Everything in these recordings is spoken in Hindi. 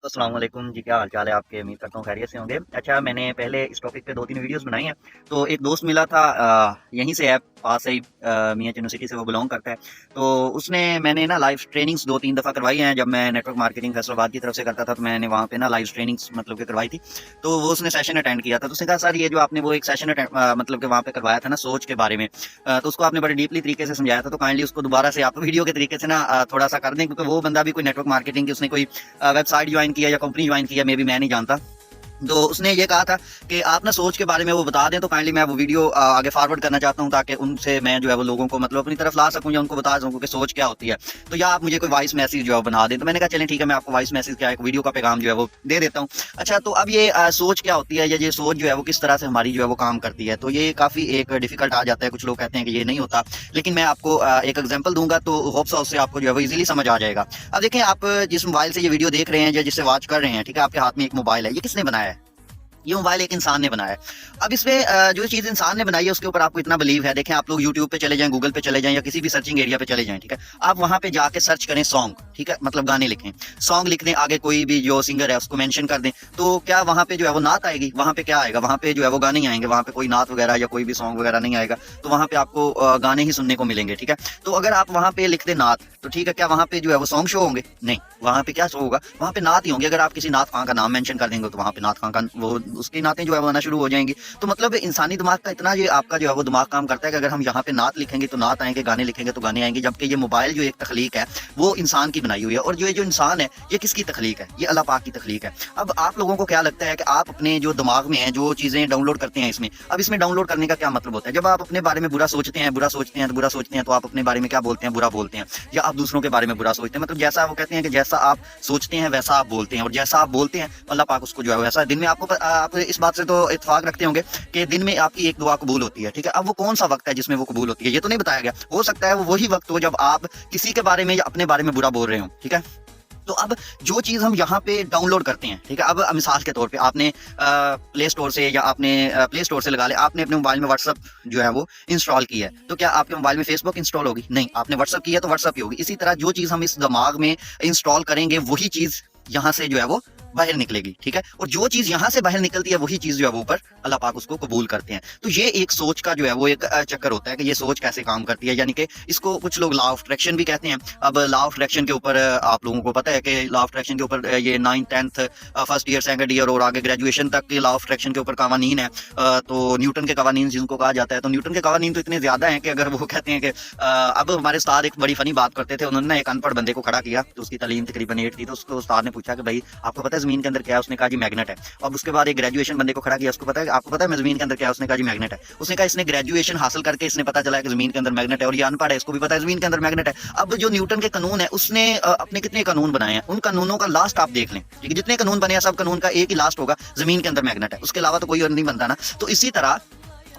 अस्सलाम वालेकुम जी, क्या हाल चाल है आपके? उम्मीद करता हूँ खैरियत से होंगे। अच्छा, मैंने पहले इस टॉपिक पे 2-3 वीडियोज़ बनाई हैं। तो एक दोस्त मिला था यहीं से है, पास से ही मियाँ यूनिवर्सिटी से वो बिलॉन्ग करता है। तो उसने मैंने ना लाइव ट्रेनिंग्स 2-3 दफ़ा करवाई हैं। जब मैं नेटवर्क मार्केटिंग फैसलाबाद की तरफ से करता था, तो मैंने वहाँ पे ना लाइव ट्रेनिंग्स मतलब कि करवाई थी। तो वो उसने सेशन अटेंड किया था। तो उसने कहा, "सर, ये जो आपने वो एक सेशन मतलब कि वहाँ पे करवाया था ना सोच के बारे में, तो उसको आपने बड़े डीपली तरीके से समझाया था। तो काइंडली उसको दोबारा से आप वीडियो के तरीके से ना थोड़ा-सा कर दें, क्योंकि वो बंदा भी कोई नेटवर्क मार्केटिंग की उसने कोई वेबसाइट ज्वाइन किया या कंपनी ज्वाइन किया, मे बी मैं नहीं जानता। तो उसने ये कहा था कि आप ना सोच के बारे में वो बता दें, तो काइंडली मैं वो वीडियो आगे फॉरवर्ड करना चाहता हूँ, ताकि उनसे मैं जो है वो लोगों को मतलब अपनी तरफ ला सकूँ या उनको बता सकूँ कि सोच क्या होती है। तो या आप मुझे कोई वॉइस मैसेज जो है बना दें। तो मैंने कहा चलें ठीक है, मैं आपको वॉइस मैसेज क्या एक वीडियो का पैगाम जो है वो दे देता हूँ। अच्छा, तो अब ये सोच क्या होती है या ये सोच जो है वो किस तरह से हमारी जो है वो काम करती है, तो ये काफ़ी एक डिफिकल्ट आ जाता है। कुछ लोग कहते हैं कि ये नहीं होता, लेकिन मैं आपको एक एग्जाम्पल दूंगा, तो होप्स उससे आपको जो है वो इजीली समझ आ जाएगा। अब देखें, आप जिस मोबाइल से ये वीडियो देख रहे हैं या जिससे वॉच कर रहे हैं, ठीक है, आपके हाथ में एक मोबाइल है, ये किसने बनाया है? ये मोबाइल एक इंसान ने बनाया है। अब इसमें जो चीज़ इंसान ने बनाई है उसके ऊपर आपको इतना बिलीव है। देखें, आप लोग यूट्यूब पे चले जाएं, गूगल पे चले जाएं या किसी भी सर्चिंग एरिया पे चले जाएं, ठीक है, आप वहां पे जाके सर्च करें सॉन्ग, ठीक है, मतलब गाने लिखें, सॉन्ग लिख दें, आगे कोई भी जो सिंगर है उसको मेंशन कर दें। तो क्या वहां पे जो है वो नात आएगी? वहां पे क्या आएगा? वहां पे जो है वो गाने ही आएंगे, वहां पे कोई नात वगैरह या कोई भी सॉन्ग वगैरह नहीं आएगा। तो वहां पे आपको गाने ही सुनने को मिलेंगे, ठीक है। तो अगर आप वहां पे लिख दें नात, तो ठीक है, क्या वहां पे जो है वो सॉन्ग शो होंगे? नहीं, वहां पे क्या शो होगा? वहां पे नात ही होंगे। अगर आप किसी नात खां का नाम मेंशन कर देंगे, तो वहां पे नात खां का वो उसकी नातें जो है वो आना शुरू हो जाएंगी। तो मतलब इंसानी दिमाग का इतना ये आपका जो है वो दिमाग काम करता है कि अगर हम यहाँ पे नात लिखेंगे तो नात आएंगे, गाने लिखेंगे तो गाने आएंगे। जबकि ये मोबाइल जो एक तखलीक है वो इंसान की बनाई हुई है, और जो इंसान है ये किसकी तखलीक है? ये अल्लाह पाक की तखलीक है। अब आप लोगों को क्या लगता है कि आप अपने जो दिमाग में है जो चीजें डाउनलोड करते हैं इसमें, अब इसमें डाउनलोड करने का क्या मतलब होता है? जब आप अपने बारे में बुरा सोचते हैं, बुरा सोचते हैं, तो बुरा सोचते हैं, तो आप अपने बारे में क्या बोलते हैं? बुरा बोलते हैं। या आप दूसरों के बारे में बुरा सोचते हैं, मतलब जैसा वो कहते हैं कि जैसा आप सोचते हैं वैसा आप बोलते हैं, और जैसा आप बोलते हैं अल्लाह पाक उसको जो है वैसा। दिन में आपको आप इस बात से तो इत्तेफाक रखते होंगे कि दिन में आपकी एक दुआ कबूल होती है, ठीक है। अब वो कौन सा वक्त है जिसमें वो कबूल होती है, ये तो नहीं बताया गया। हो सकता है वो वही वक्त हो जब आप किसी के बारे में या अपने बारे में बुरा बोल रहे हो, ठीक है। तो अब जो चीज़ हम यहाँ पे डाउनलोड करते हैं, ठीक है, अब मिसाल के तौर पे आपने प्ले स्टोर से या आपने प्ले स्टोर से लगा ले, आपने अपने मोबाइल में व्हाट्सअप जो है वो इंस्टॉल किया है, तो क्या आपके मोबाइल में फेसबुक इंस्टॉल होगी? नहीं, आपने व्हाट्सअप किया तो व्हाट्सअप ही होगी। इसी तरह जो चीज़ हम इस दिमाग में इंस्टॉल करेंगे वही चीज़ यहाँ से जो है वो बाहर निकलेगी, ठीक है। और जो चीज यहाँ से बाहर निकलती है वही चीज जो है वो ऊपर अल्लाह पाक उसको कबूल करते हैं। तो ये एक सोच का जो है वो एक चक्कर होता है कि ये सोच कैसे काम करती है, यानी कि इसको कुछ लोग लॉ ऑफ अट्रैक्शन भी कहते हैं। अब लॉ ऑफ अट्रैक्शन के ऊपर आप लोगों को पता है कि लॉ ऑफ अट्रैक्शन के ऊपर ये 9th 10th first year second year और आगे ग्रेजुएशन तक के लॉ ऑफ अट्रैक्शन के ऊपर कवानीन है। तो न्यूटन के कवानीन जिनको कहा जाता है, तो न्यूटन के कवानीन तो इतने ज्यादा हैं कि अगर वो कहते हैं कि अब हमारे उस्ताद एक बड़ी फनी बात करते थे। उन्होंने एक अनपढ़ बंदे को खड़ा किया, तो उसकी तालीम तकरीबन 8 थी, तो उसको उस्ताद ने पूछा कि भाई आपको पता है जमीन के अंदर क्या है? उसने कहा जी मैग्नेट है। अब उसके बाद एक ग्रेजुएशन बंदे को खड़ा किया, उसको पता है आपको पता है जमीन के अंदर क्या है? उसने कहा जी मैग्नेट है। उसने कहा इसने ग्रेजुएशन हासिल करके इसने पता चला है कि जमीन के अंदर मैग्नेट है, और ये अनपढ़ है, इसको भी पता है जमीन के अंदर मैग्नेट है। अब जो न्यूटन के कानून है उसने अपने कितने कानून बनाए हैं, उन कानूनों का लास्ट आप देख लें, ठीक है, जितने कानून बने हैं सब कानून का एक ही लास्ट होगा, जमीन के अंदर मैग्नेट है, उसके अलावा तो कोई और नहीं बनता ना। तो इसी तरह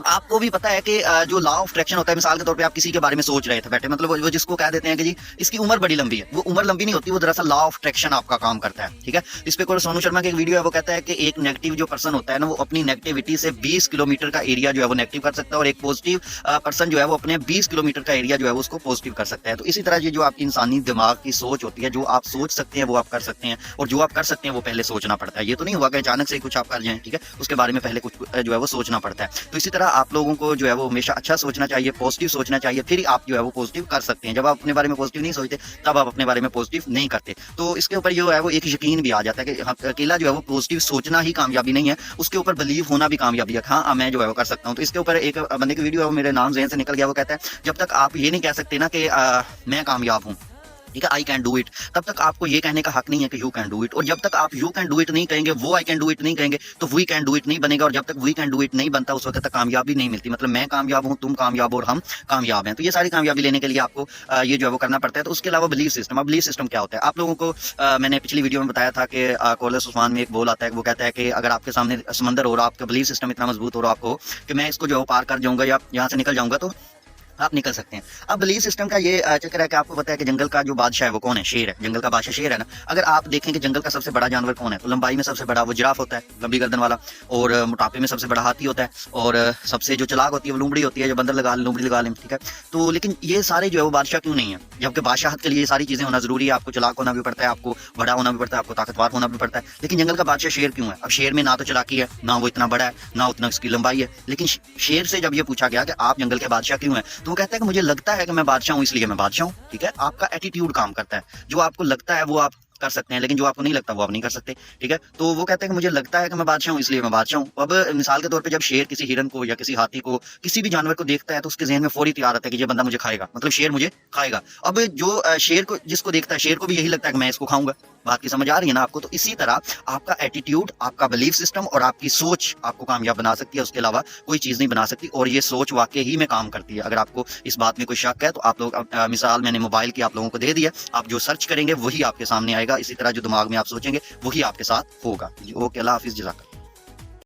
आपको भी पता है कि जो लॉ ऑफ अट्रैक्शन होता है, मिसाल के तौर पे आप किसी के बारे में सोच रहे थे बैठे, मतलब वो जिसको कह देते हैं कि जी इसकी उम्र बड़ी लंबी है, वो उम्र लंबी नहीं होती, वो दरअसल लॉ ऑफ अट्रैक्शन आपका काम करता है, ठीक है। इस पे कोई सोनू शर्मा की एक वीडियो है, वो कहता है कि एक नेगेटिव जो पर्सन होता है ना, वो अपनी नेगेटिविटी से 20 किलोमीटर का एरिया जो है वो नेगेटिव कर सकता है, और एक पॉजिटिव पर्सन जो है वो अपने 20 किलोमीटर का एरिया जो है वो उसको पॉजिटिव कर सकता है। तो इसी तरह ये जो आपकी इंसानी दिमाग की सोच होती है, जो आप सोच सकते हैं वो आप कर सकते हैं, और जो आप कर सकते हैं वो पहले सोचना पड़ता है। ये तो नहीं हुआ कि अचानक से कुछ आप कर जाएं, ठीक है, उसके बारे में पहले कुछ जो है वो सोचना पड़ता है। तो इसी तरह आप लोगों को जो है वो हमेशा अच्छा सोचना चाहिए, पॉजिटिव सोचना चाहिए, फिर आप जो है वो पॉजिटिव कर सकते हैं। जब आप अपने बारे में पॉजिटिव नहीं सोचते तब आप अपने बारे में पॉजिटिव नहीं करते। तो इसके ऊपर जो है वो एक यकीन भी आ जाता है कि अकेला जो है वो पॉजिटिव सोचना ही कामयाबी नहीं है, उसके ऊपर बिलीव होना भी कामयाबी है। हाँ, मैं जो है वो कर सकता हूँ। तो इसके ऊपर एक बंदे की वीडियो है, वो मेरे नाम ज़हन से निकल गया, वो कहता है जब तक आप ये नहीं कह सकते ना कि मैं कामयाब हूँ, ठीक है, आई कैन डू इट, तब तक आपको ये कहने का हक नहीं है कि यू कैन डू इट। और जब तक आप यू कैन डू इट नहीं कहेंगे, वो आई कैन डू इट नहीं कहेंगे, तो वी कैन डू इट नहीं बनेगा। और जब तक वी कैन डू इट नहीं बनता, उस वक्त तक कामयाबी नहीं मिलती। मतलब मैं कामयाब हूँ, तुम कामयाब हो और हम कामयाब हैं। तो ये सारी कामयाबी लेने के लिए आपको ये जो है वो करना पड़ता है। तो उसके अलावा बिलीफ सिस्टम, अब बिलीफ सिस्टम क्या होता है? आप लोगों को मैंने पिछली वीडियो में बताया था कि कोलस उस्मान में एक बोल आता है, वो कहता है कि अगर आपके सामने समंदर हो रहा, आपका बिलीफ सिस्टम इतना मजबूत हो रहा आपको कि मैं इसको जो पार कर जाऊंगा या यहाँ से निकल जाऊंगा, तो आप निकल सकते हैं। अब बिलीफ सिस्टम का ये चक्कर है कि आपको पता है कि जंगल का जो बादशाह है वो कौन है? शेर है। जंगल का बादशाह शेर है ना। अगर आप देखें कि जंगल का सबसे बड़ा जानवर कौन है, तो लंबाई में सबसे बड़ा वो जिराफ होता है, लंबी गर्दन वाला। और मोटापे में सबसे बड़ा हाथी होता है। और सबसे जो चालाक होती है वो लोमड़ी होती है, जो बंदर लगा ले, लोमड़ी लगा लें, ठीक है। तो लेकिन ये सारे जो है वो बादशाह क्यों नहीं है? जबकि बादशाहत के लिए ये सारी चीजें होना जरूरी है। आपको चालाक होना भी पड़ता है, आपको बड़ा होना भी पड़ता है, आपको ताकतवर होना भी पड़ता है। लेकिन जंगल का बादशाह शेर क्यों है? अब शेर में ना तो चालाकी है, ना वो इतना बड़ा है, ना उतना उसकी लंबाई है। लेकिन शेर से जब ये पूछा गया कि आप जंगल के बादशाह क्यों हैं, तो वो कहता है कि मुझे लगता है कि मैं बादशाह हूं इसलिए मैं बादशाह हूं। ठीक है, आपका एटीट्यूड काम करता है। जो आपको लगता है वो आप कर सकते हैं, लेकिन जो आपको नहीं लगता वो आप नहीं कर सकते। ठीक है, तो वो कहते हैं कि मुझे लगता है कि मैं बादशाह हूं इसलिए मैं बादशाह हूं। अब मिसाल के तौर पे जब शेर किसी हिरन को या किसी हाथी को, किसी भी जानवर को देखता है, तो उसके जहन में फौरी तैयार आता है कि ये बंदा मुझे खाएगा, मतलब शेर मुझे खाएगा। अब जो शेर को जिसको देखता है, शेर को भी यही लगता है कि मैं इसको खाऊंगा। बात की समझ आ रही है ना आपको? तो इसी तरह आपका एटीट्यूड, आपका बिलीफ सिस्टम और आपकी सोच आपको कामयाब बना सकती है। उसके अलावा कोई चीज नहीं बना सकती। और ये सोच वाकई ही में काम करती है। अगर आपको इस बात में कोई शक है तो आप लोग मिसाल मैंने मोबाइल की आप लोगों को दे दी है, आप जो सर्च करेंगे वही आपके सामने आएगा। इसी तरह जो दिमाग में आप सोचेंगे वही आपके साथ होगा। ओके, अल्लाह हाफिज, जज़ाकल्लाह।